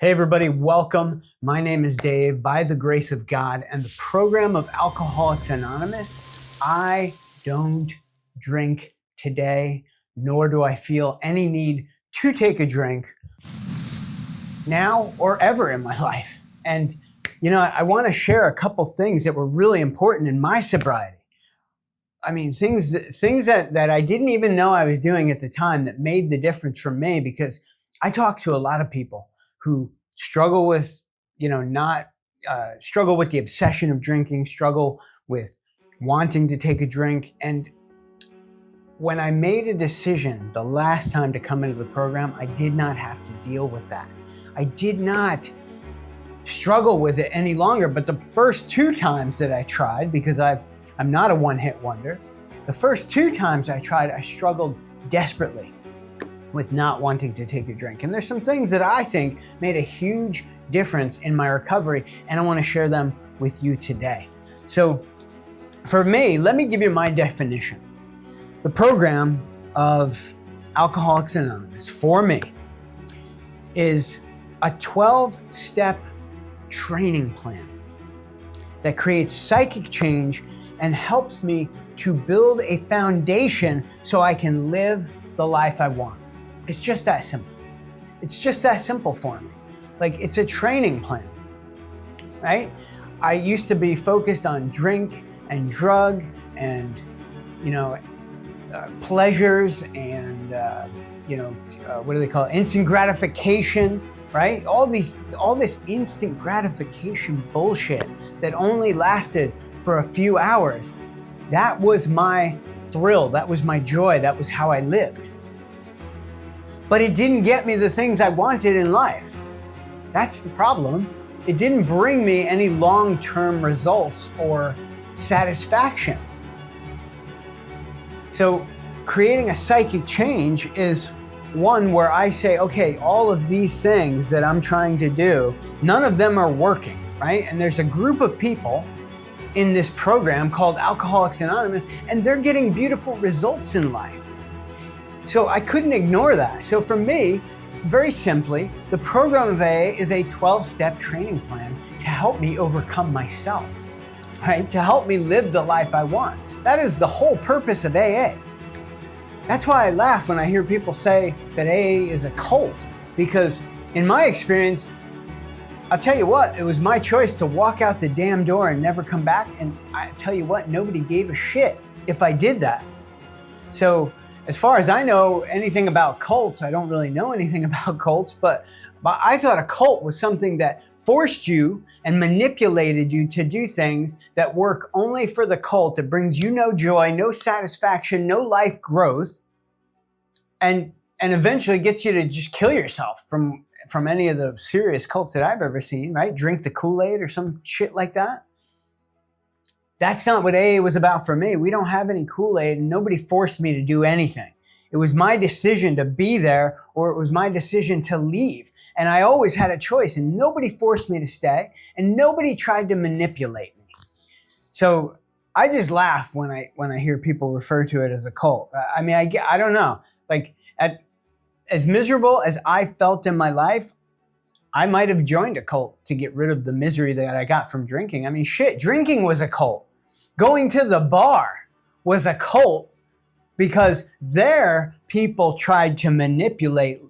Hey everybody, welcome. My name is Dave. By the grace of God and the program of Alcoholics Anonymous, I don't drink today, nor do I feel any need to take a drink now or ever in my life. And I want to share a couple things that were really important in my sobriety. I mean, things that I didn't even know I was doing at the time that made the difference for me, because I talk to a lot of people who struggle with, struggle with the obsession of drinking, struggle with wanting to take a drink. And when I made a decision the last time to come into the program, I did not have to deal with that. I did not struggle with it any longer. But the first two times that I tried, because I'm not a one-hit wonder, the first two times I tried, I struggled desperately with not wanting to take a drink. And there's some things that I think made a huge difference in my recovery, and I want to share them with you today. So for me, let me give you my definition. The program of Alcoholics Anonymous, for me, is a 12-step training plan that creates psychic change and helps me to build a foundation so I can live the life I want. It's just that simple. It's just that simple for me. Like, it's a training plan, right? I used to be focused on drink and drug and, pleasures and, what do they call it? Instant gratification, right? All this instant gratification bullshit that only lasted for a few hours. That was my thrill. That was my joy. That was how I lived. But it didn't get me the things I wanted in life. That's the problem. It didn't bring me any long-term results or satisfaction. So creating a psychic change is one where I say, okay, all of these things that I'm trying to do, none of them are working, right? And there's a group of people in this program called Alcoholics Anonymous, and they're getting beautiful results in life. So I couldn't ignore that. So for me, very simply, the program of AA is a 12-step training plan to help me overcome myself, right? To help me live the life I want. That is the whole purpose of AA. That's why I laugh when I hear people say that AA is a cult, because in my experience, I'll tell you what, it was my choice to walk out the damn door and never come back. And I tell you what, nobody gave a shit if I did that. So as far as I know anything about cults, I don't really know anything about cults, but I thought a cult was something that forced you and manipulated you to do things that work only for the cult, that brings you no joy, no satisfaction, no life growth, and eventually gets you to just kill yourself from any of the serious cults that I've ever seen, right? Drink the Kool-Aid or some shit like that. That's not what AA was about for me. We don't have any Kool-Aid, and nobody forced me to do anything. It was my decision to be there, or it was my decision to leave. And I always had a choice, and nobody forced me to stay, and nobody tried to manipulate me. So I just laugh when I hear people refer to it as a cult. I mean, I don't know. Like, as miserable as I felt in my life, I might have joined a cult to get rid of the misery that I got from drinking. I mean, shit, drinking was a cult. Going to the bar was a cult, because there people tried to manipulate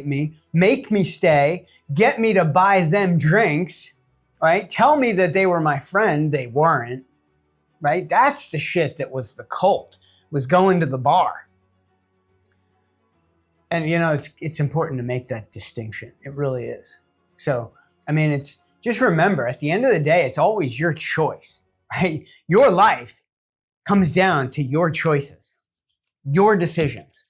me, make me stay, get me to buy them drinks, right? Tell me that they were my friend. They weren't, right? That's the shit that was the cult, was going to the bar. And it's important to make that distinction. It really is. So, I mean, it's just remember, at the end of the day, it's always your choice, right? Your life comes down to your choices, your decisions.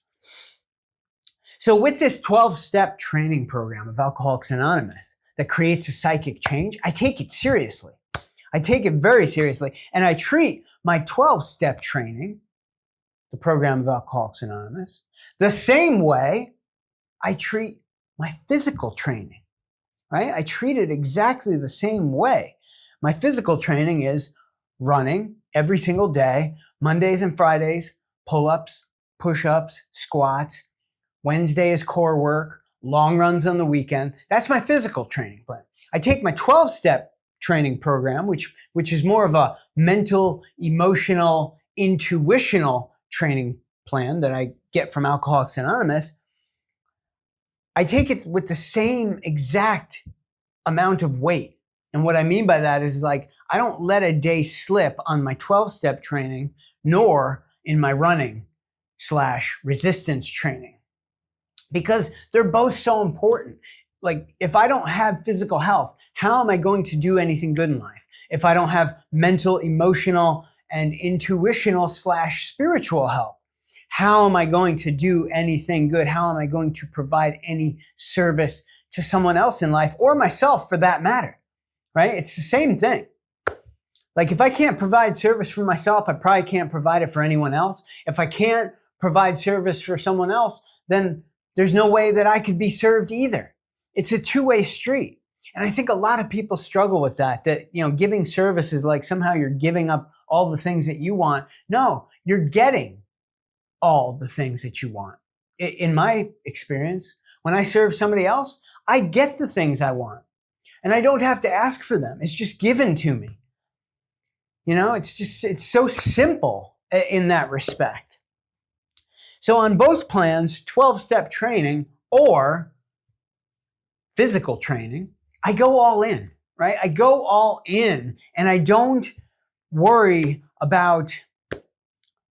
So with this 12-step training program of Alcoholics Anonymous that creates a psychic change, I take it seriously. I take it very seriously. And I treat my 12-step training, the program of Alcoholics Anonymous, the same way I treat my physical training, right? I treat it exactly the same way. My physical training is running every single day, Mondays and Fridays, pull-ups, push-ups, squats. Wednesday is core work. long runs on the weekend. That's my physical training plan. I take my 12-step training program, which is more of a mental, emotional, intuitional training plan that I get from Alcoholics Anonymous. I take it with the same exact amount of weight. And what I mean by that is, like, I don't let a day slip on my 12-step training, nor in my running / resistance training, because they're both so important. Like, if I don't have physical health, how am I going to do anything good in life? If I don't have mental, emotional, and intuitional / spiritual health, how am I going to do anything good? How am I going to provide any service to someone else in life, or myself for that matter, right? It's the same thing. Like, if I can't provide service for myself, I probably can't provide it for anyone else. If I can't provide service for someone else, then there's no way that I could be served either. It's a two-way street. And I think a lot of people struggle with that, giving service is like somehow you're giving up all the things that you want. No, you're getting all the things that you want. In my experience, when I serve somebody else, I get the things I want. And I don't have to ask for them. It's just given to me. It's so simple in that respect. So on both plans, 12-step training or physical training, I go all in, right? I go all in, and I don't worry about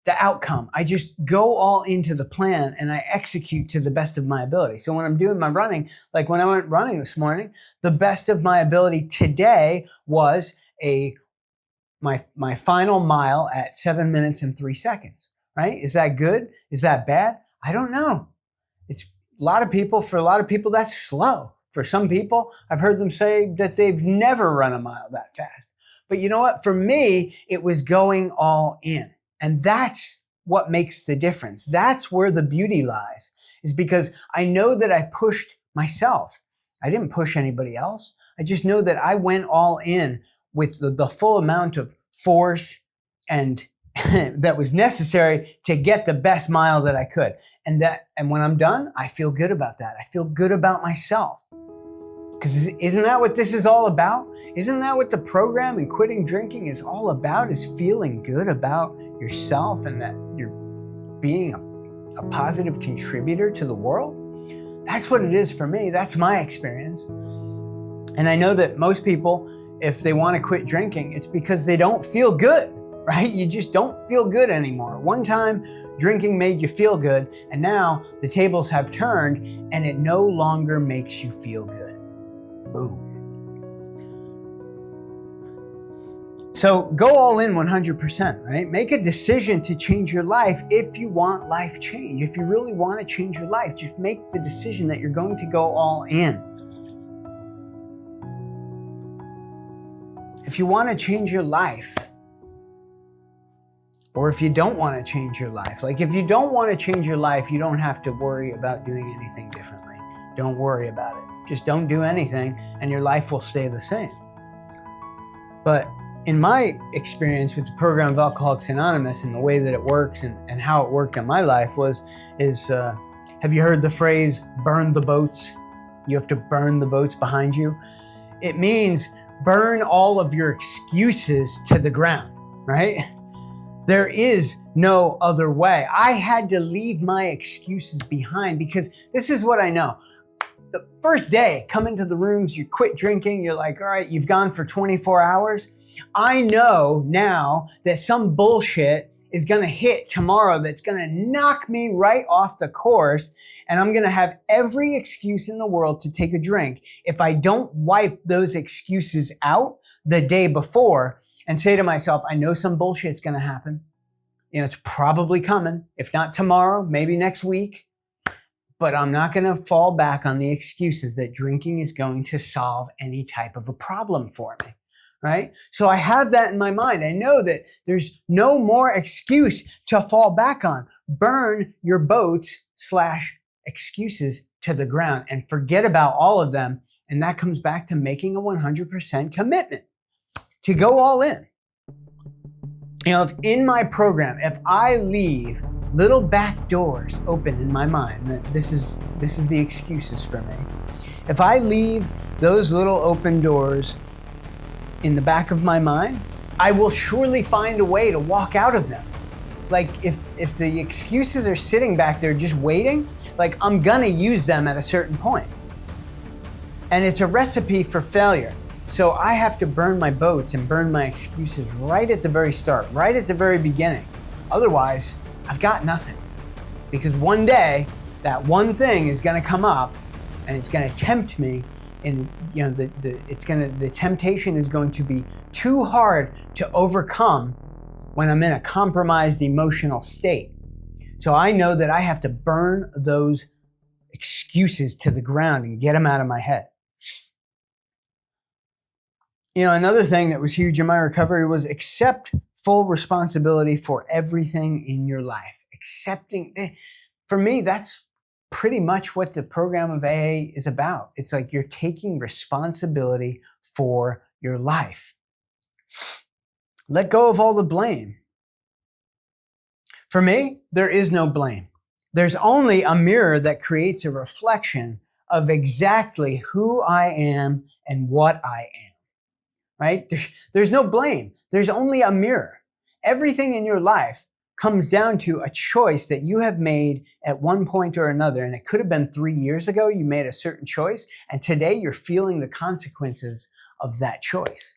the outcome. I just go all into the plan and I execute to the best of my ability. So when I'm doing my running, like when I went running this morning, the best of my ability today was my final mile at 7 minutes and 3 seconds, right? Is that good? Is that bad? I don't know. For a lot of people, that's slow. For some people, I've heard them say that they've never run a mile that fast. But you know what? For me, it was going all in. And that's what makes the difference. That's where the beauty lies, is because I know that I pushed myself. I didn't push anybody else. I just know that I went all in with the full amount of force and that was necessary to get the best mile that I could. And when I'm done, I feel good about that. I feel good about myself. Because isn't that what this is all about? Isn't that what the program and quitting drinking is all about? Is feeling good about yourself and that you're being a positive contributor to the world? That's what it is for me. That's my experience. And I know that most people, if they want to quit drinking, it's because they don't feel good, right? You just don't feel good anymore. One time, drinking made you feel good, and now the tables have turned and it no longer makes you feel good. Boom. So go all in 100%, right? Make a decision to change your life if you want life change. If you really want to change your life, just make the decision that you're going to go all in. If you want to change your life, or if you don't want to change your life, like if you don't want to change your life, you don't have to worry about doing anything differently. Don't worry about it. Just don't do anything and your life will stay the same. But in my experience with the program of Alcoholics Anonymous and the way that it works and how it worked in my life have you heard the phrase, burn the boats? You have to burn the boats behind you. It means burn all of your excuses to the ground, right? There is no other way. I had to leave my excuses behind because this is what I know. The first day, come into the rooms, you quit drinking, you're like, all right, you've gone for 24 hours. I know now that some bullshit is going to hit tomorrow that's going to knock me right off the course, and I'm going to have every excuse in the world to take a drink if I don't wipe those excuses out the day before and say to myself, I know some bullshit's going to happen. It's probably coming. If not tomorrow, maybe next week. But I'm not going to fall back on the excuses that drinking is going to solve any type of a problem for me, right? So I have that in my mind. I know that there's no more excuse to fall back on. Burn your boats / excuses to the ground and forget about all of them. And that comes back to making a 100% commitment to go all in. If in my program, if I leave little back doors open in my mind. This is the excuses for me. If I leave those little open doors in the back of my mind, I will surely find a way to walk out of them. Like if the excuses are sitting back there just waiting, like I'm gonna use them at a certain point. And it's a recipe for failure. So I have to burn my boats and burn my excuses right at the very start, right at the very beginning. Otherwise, I've got nothing. Because one day, that one thing is gonna come up and it's gonna tempt me, and the temptation is going to be too hard to overcome when I'm in a compromised emotional state. So I know that I have to burn those excuses to the ground and get them out of my head. Another thing that was huge in my recovery was accept full responsibility for everything in your life. Accepting, for me, that's pretty much what the program of AA is about. It's like you're taking responsibility for your life. Let go of all the blame. For me, there is no blame. There's only a mirror that creates a reflection of exactly who I am and what I am, right? There's no blame. There's only a mirror. Everything in your life comes down to a choice that you have made at one point or another. And it could have been 3 years ago you made a certain choice, and today you're feeling the consequences of that choice.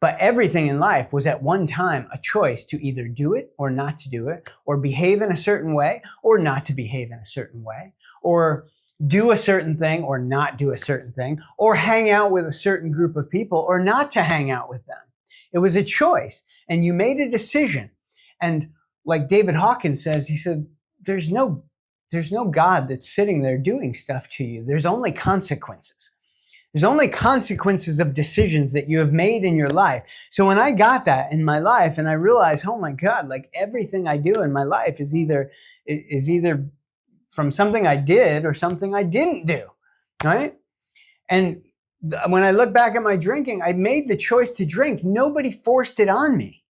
But everything in life was at one time a choice to either do it or not to do it, or behave in a certain way or not to behave in a certain way, or do a certain thing or not do a certain thing, or hang out with a certain group of people or not to hang out with them. It was a choice, and you made a decision. And like David Hawkins says, he said, there's no God that's sitting there doing stuff to you. There's only consequences. There's only consequences of decisions that you have made in your life. So when I got that in my life and I realized, oh my God, like everything I do in my life is either from something I did or something I didn't do, right? And when I look back at my drinking, I made the choice to drink. Nobody forced it on me.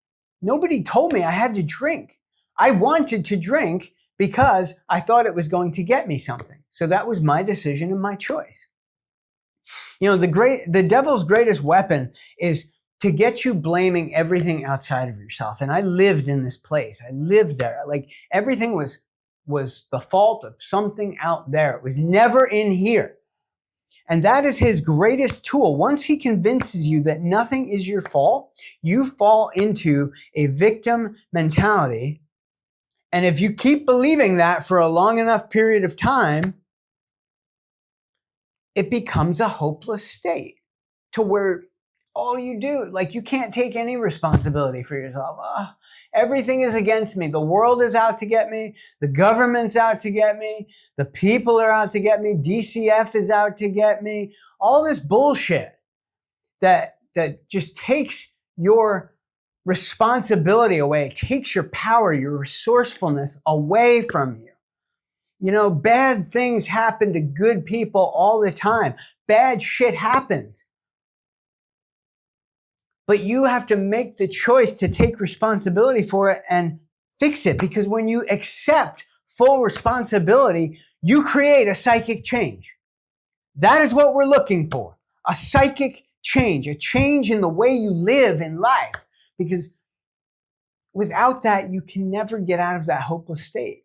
Nobody told me I had to drink. I wanted to drink because I thought it was going to get me something. So that was my decision and my choice. The devil's greatest weapon is to get you blaming everything outside of yourself. And I lived in this place. I lived there. Like everything was the fault of something out there. It was never in here. And that is his greatest tool. Once he convinces you that nothing is your fault, you fall into a victim mentality. And if you keep believing that for a long enough period of time, it becomes a hopeless state to where all you do, like you can't take any responsibility for yourself. Everything is against me. The world is out to get me. The government's out to get me. The people are out to get me. DCF is out to get me. All this bullshit that just takes your responsibility away. It takes your power, your resourcefulness away from you. Bad things happen to good people all the time. Bad shit happens. But you have to make the choice to take responsibility for it and fix it. Because when you accept full responsibility, you create a psychic change. That is what we're looking for. A psychic change, a change in the way you live in life. Because without that, you can never get out of that hopeless state.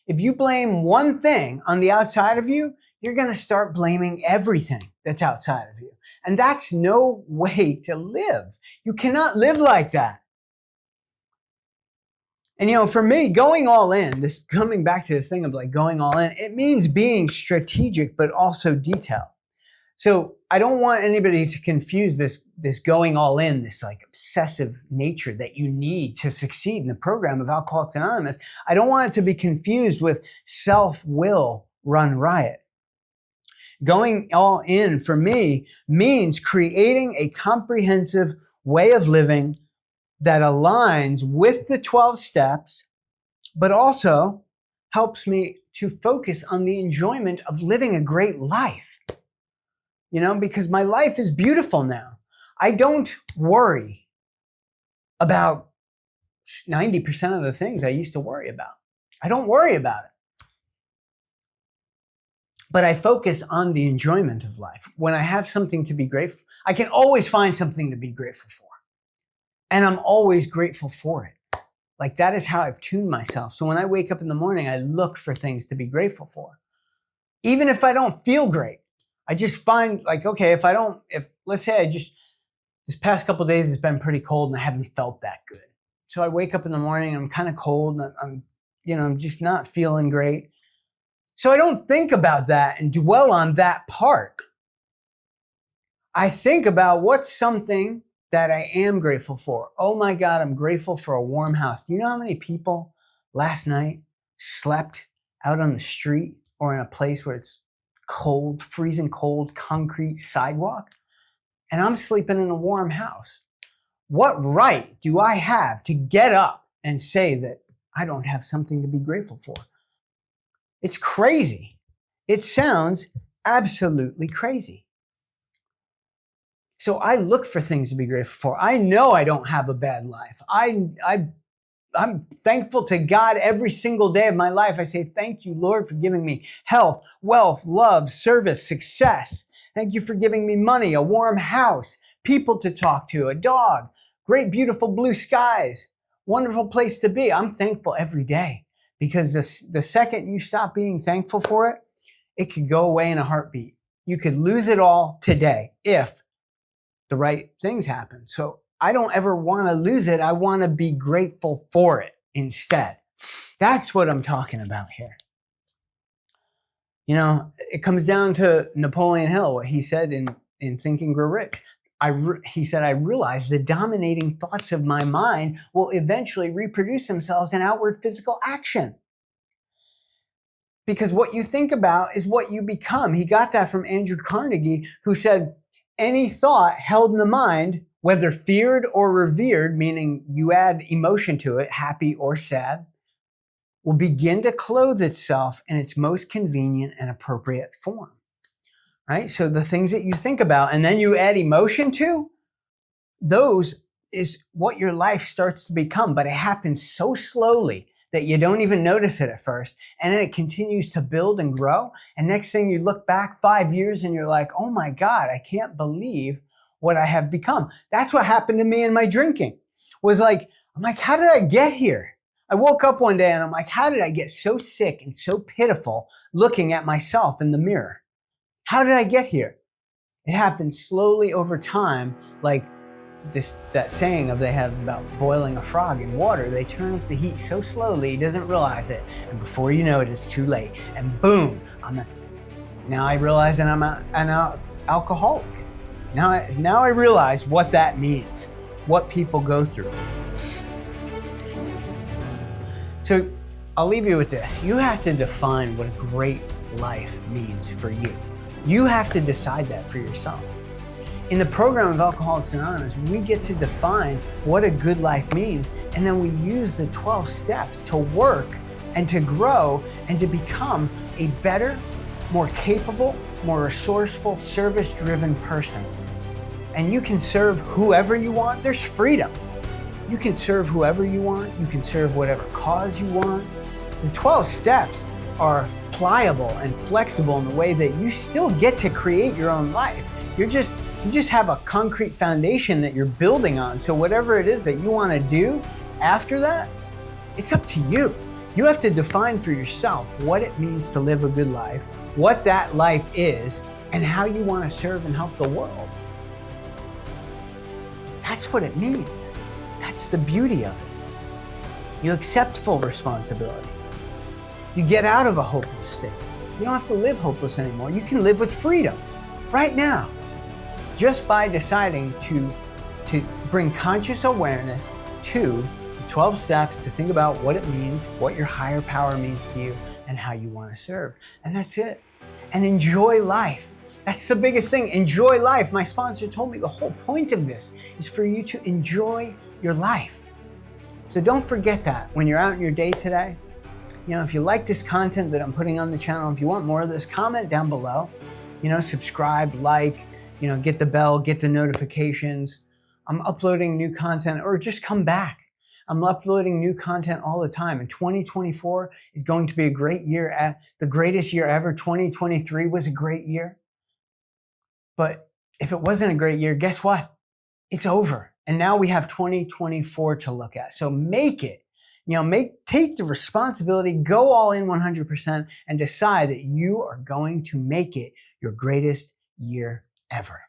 If you blame one thing on the outside of you, you're going to start blaming everything that's outside of you. And that's no way to live. You cannot live like that. And for me, going all in, coming back to this thing of like going all in, it means being strategic, but also detailed. So I don't want anybody to confuse this going all in, this like obsessive nature that you need to succeed in the program of Alcoholics Anonymous. I don't want it to be confused with self-will run riot. Going all in for me means creating a comprehensive way of living that aligns with the 12 steps, but also helps me to focus on the enjoyment of living a great life. Because my life is beautiful now. I don't worry about 90% of the things I used to worry about. I don't worry about it. But I focus on the enjoyment of life. When I have something to be grateful, I can always find something to be grateful for. And I'm always grateful for it. Like that is how I've tuned myself. So when I wake up in the morning, I look for things to be grateful for. Even if I don't feel great, I just find like, okay, if let's say this past couple of days has been pretty cold and I haven't felt that good. So I wake up in the morning, I'm kind of cold and I'm just not feeling great. So I don't think about that and dwell on that part. I think about what's something that I am grateful for. Oh my God, I'm grateful for a warm house. Do you know how many people last night slept out on the street or in a place where it's cold, freezing cold, concrete sidewalk? And I'm sleeping in a warm house. What right do I have to get up and say that I don't have something to be grateful for? It's crazy. It sounds absolutely crazy. So I look for things to be grateful for. I know I don't have a bad life. I'm thankful to God every single day of my life. I say, thank you, Lord, for giving me health, wealth, love, service, success. Thank you for giving me money, a warm house, people to talk to, a dog, great, beautiful blue skies, wonderful place to be. I'm thankful every day because the second you stop being thankful for it, it could go away in a heartbeat. You could lose it all today if the right things happen. So I don't ever want to lose it. I want to be grateful for it instead. That's what I'm talking about here. You know, it comes down to Napoleon Hill, what he said in Think and Grow Rich. He said, I realized the dominating thoughts of my mind will eventually reproduce themselves in outward physical action. Because what you think about is what you become. He got that from Andrew Carnegie, who said, any thought held in the mind, whether feared or revered, meaning you add emotion to it, happy or sad, will begin to clothe itself in its most convenient and appropriate form. Right? So the things that you think about and then you add emotion to, those is what your life starts to become. But it happens so slowly that you don't even notice it at first. And then it continues to build and grow. And next thing you look back 5 years and you're like, oh my God, I can't believe what I have become. That's what happened to me in my drinking. I'm like, how did I get here? I woke up one day and I'm like, how did I get so sick and so pitiful looking at myself in the mirror? How did I get here? It happened slowly over time, like that saying they have about boiling a frog in water. They turn up the heat so slowly, he doesn't realize it. And before you know it, it's too late. And boom, now I realize that I'm an alcoholic. Now I realize what that means, what people go through. So I'll leave you with this. You have to define what a great life means for you. You have to decide that for yourself. In the program of Alcoholics Anonymous, we get to define what a good life means, and then we use the 12 steps to work and to grow and to become a better, more capable, more resourceful, service-driven person. And you can serve whoever you want. There's freedom. You can serve whoever you want. You can serve whatever cause you want. The 12 steps are pliable and flexible in the way that you still get to create your own life. You just have a concrete foundation that you're building on. So whatever it is that you want to do after that, it's up to you. You have to define for yourself what it means to live a good life, what that life is, and how you want to serve and help the world. That's what it means. That's the beauty of it. You accept full responsibility. You get out of a hopeless state. You don't have to live hopeless anymore. You can live with freedom right now, just by deciding to bring conscious awareness to the 12 steps to think about what it means, what your higher power means to you, and how you want to serve. And that's it. And enjoy life. That's the biggest thing. Enjoy life. My sponsor told me the whole point of this is for you to enjoy your life. So don't forget that when you're out in your day today. You know, if you like this content that I'm putting on the channel, if you want more of this, comment down below. You know, subscribe, like, you know, get the bell, get the notifications. I'm uploading new content, or just come back. I'm uploading new content all the time. And 2024 is going to be a great year, the greatest year ever. 2023 was a great year. But if it wasn't a great year, guess what? It's over. And now we have 2024 to look at. So make it. Take the responsibility, go all in 100%, and decide that you are going to make it your greatest year ever.